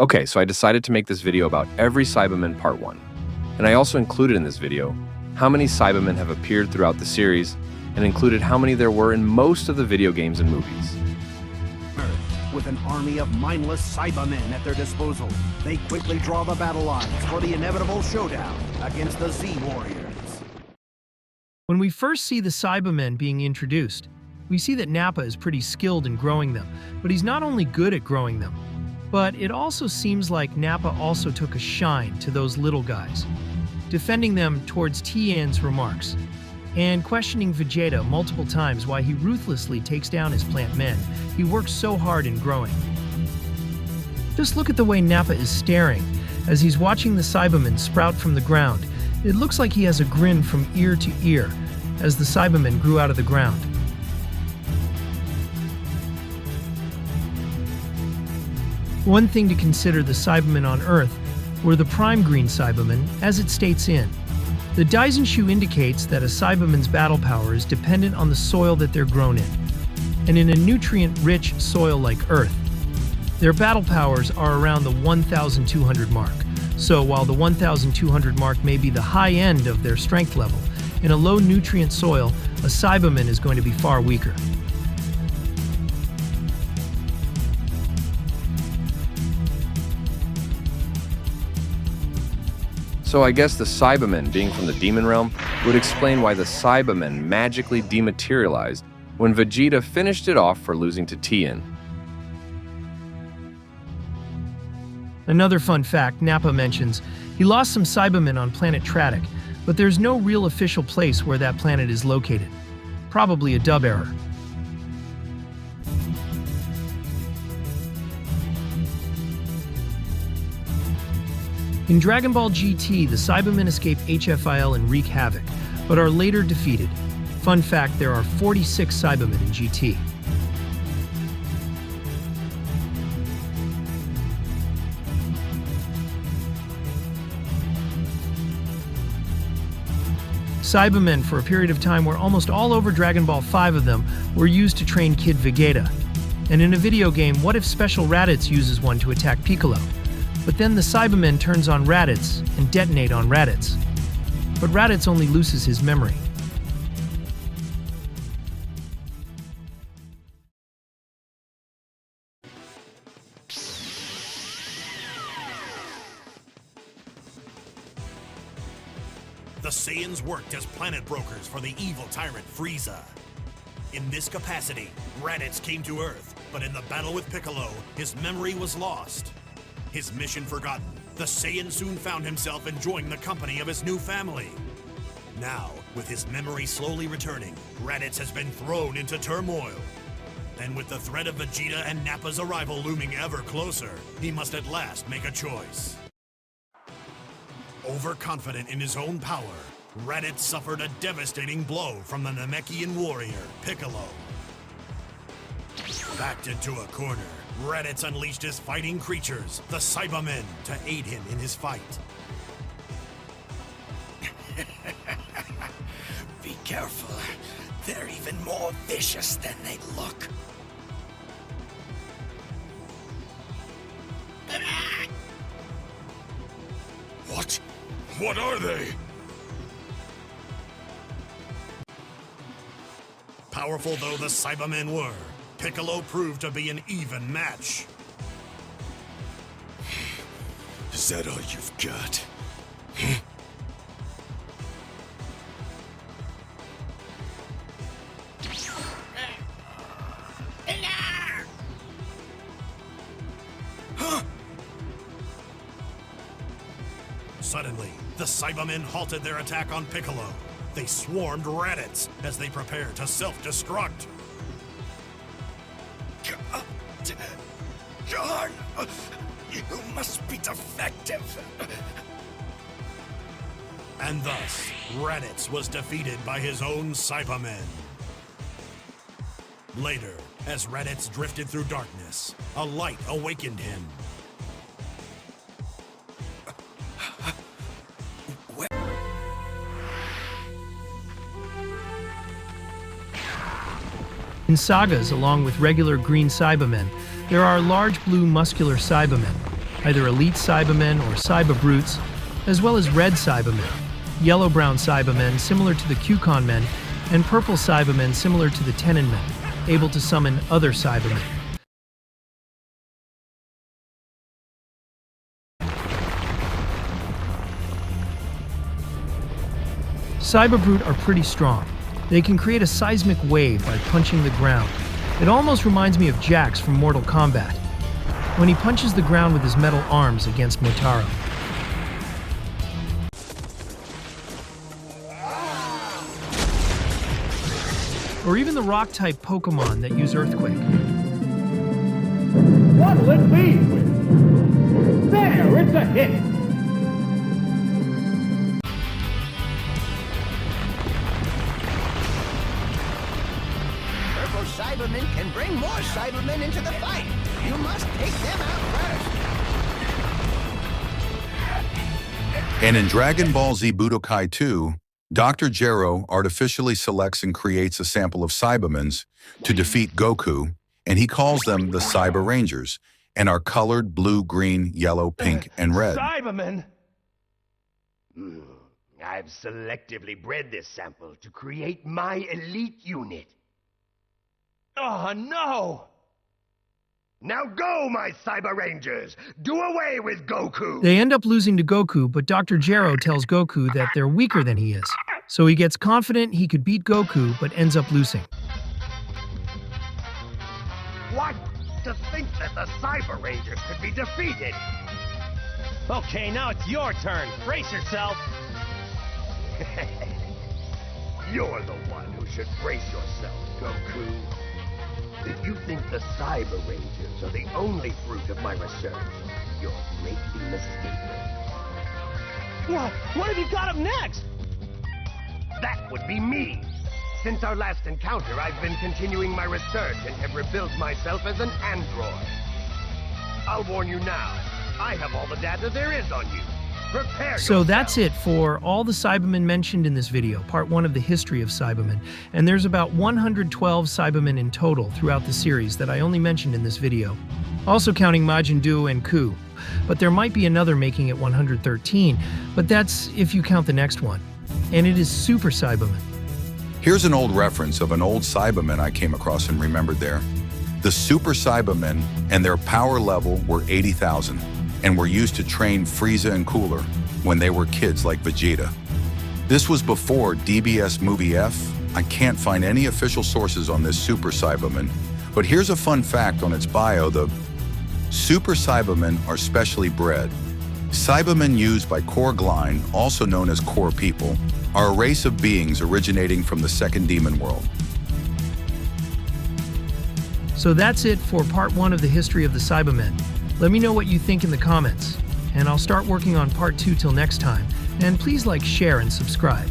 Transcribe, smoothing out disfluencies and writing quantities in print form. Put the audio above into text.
Okay, so I decided to make this video about every Saibamen Part 1. And I also included in this video how many Saibamen have appeared throughout the series, and included how many there were in most of the video games and movies. With an army of mindless saibamen at their disposal, they quickly draw the battle lines for the inevitable showdown against the Z Warriors. When we first see the Saibamen being introduced, we see that Nappa is pretty skilled in growing them, but he's not only good at growing them, but it also seems like Nappa also took a shine to those little guys, defending them towards Tien's remarks, and questioning Vegeta multiple times why he ruthlessly takes down his plant men. He works so hard in growing. Just look at the way Nappa is staring as he's watching the Saibamen sprout from the ground. It looks like he has a grin from ear to ear as the Saibamen grew out of the ground. One thing to consider the Saibamen on Earth were the prime green Saibamen, as it states in. The Daizenshu indicates that a Saibamen's battle power is dependent on the soil that they're grown in, and in a nutrient-rich soil like Earth, their battle powers are around the 1,200 mark. So while the 1,200 mark may be the high end of their strength level, in a low nutrient soil, a Saibamen is going to be far weaker. So I guess the Saibamen, being from the demon realm, would explain why the Saibamen magically dematerialized when Vegeta finished it off for losing to Tien. Another fun fact Nappa mentions, he lost some Saibamen on planet Tradic, but there's no real official place where that planet is located. Probably a dub error. In Dragon Ball GT, the Saibamen escape HFIL and wreak havoc, but are later defeated. Fun fact, there are 46 Saibamen in GT. Saibamen, for a period of time, were almost all over Dragon Ball. 5 of them were used to train Kid Vegeta. And in a video game, what if Special Raditz uses one to attack Piccolo? But then the Saibamen turns on Raditz and detonate on Raditz. But Raditz only loses his memory. The Saiyans worked as planet brokers for the evil tyrant Frieza. In this capacity, Raditz came to Earth, but in the battle with Piccolo, his memory was lost. His mission forgotten, the Saiyan soon found himself enjoying the company of his new family. Now, with his memory slowly returning, Raditz has been thrown into turmoil. And with the threat of Vegeta and Nappa's arrival looming ever closer, he must at last make a choice. Overconfident in his own power, Raditz suffered a devastating blow from the Namekian warrior, Piccolo. Backed into a corner, Raditz unleashed his fighting creatures, the Saibamen, to aid him in his fight. Be careful. They're even more vicious than they look. What? What are they? Powerful though the Saibamen were, Piccolo proved to be an even match. Is that all you've got? Suddenly, the Saibamen halted their attack on Piccolo. They swarmed Raditz as they prepared to self-destruct. John, you must be defective. And thus, Raditz was defeated by his own Saibamen. Later, as Raditz drifted through darkness, a light awakened him. In sagas, along with regular green Saibamen, there are large blue muscular Saibamen. either elite Saibamen or Saiba-brutes, as well as red Saibamen, yellow-brown Saibamen similar to the Kyukon men, and purple Saibamen similar to the Tenon men, able to summon other Saibamen. Saiba-brute are pretty strong. They can create a seismic wave by punching the ground. It almost reminds me of Jax from Mortal Kombat, when he punches the ground with his metal arms against Motaro. Or even the rock-type Pokemon that use Earthquake. What'll it be with? There, it's a hit! Purple Saibamen can bring more Saibamen into the fight. You must take them out first. And in Dragon Ball Z Budokai 2, Dr. Gero artificially selects and creates a sample of Saibamens to defeat Goku, and he calls them the Saiba Rangers, and are colored blue, green, yellow, pink, and red. Saibamen! I've selectively bred this sample to create my elite unit. Oh, no! Now go, my Saiba Rangers! Do away with Goku! They end up losing to Goku, but Dr. Gero tells Goku that they're weaker than he is. So he gets confident he could beat Goku, but ends up losing. What? To think that the Saiba Rangers could be defeated! Okay, now it's your turn. Brace yourself. You're the one who should brace yourself, Goku. If you think the Saiba Rangers are the only fruit of my research, you're greatly mistaken. What have you got up next? That would be me. Since our last encounter, I've been continuing my research and have rebuilt myself as an android. I'll warn you now, I have all the data there is on you. Prepare So yourself. that's it for all the Saibamen mentioned in this video, part 1 of the history of Saibamen. And there's about 112 Saibamen in total throughout the series that I only mentioned in this video, also counting Majin Buu and Ku. But there might be another making it 113, but that's if you count the next one. And it is Super Saibamen. Here's an old reference of an old Saibaman I came across and remembered there. The Super Saibamen and their power level were 80,000 and were used to train Frieza and Cooler when they were kids like Vegeta. This was before DBS Movie F. I can't find any official sources on this Super Saibaman, but here's a fun fact on its bio. The Super Saibamen are specially bred. Saibamen used by Core Gline, also known as Core People, are a race of beings originating from the second demon world. So that's it for part 1 of the history of the Saibamen. Let me know what you think in the comments, and I'll start working on part 2 till next time. And please like, share, and subscribe.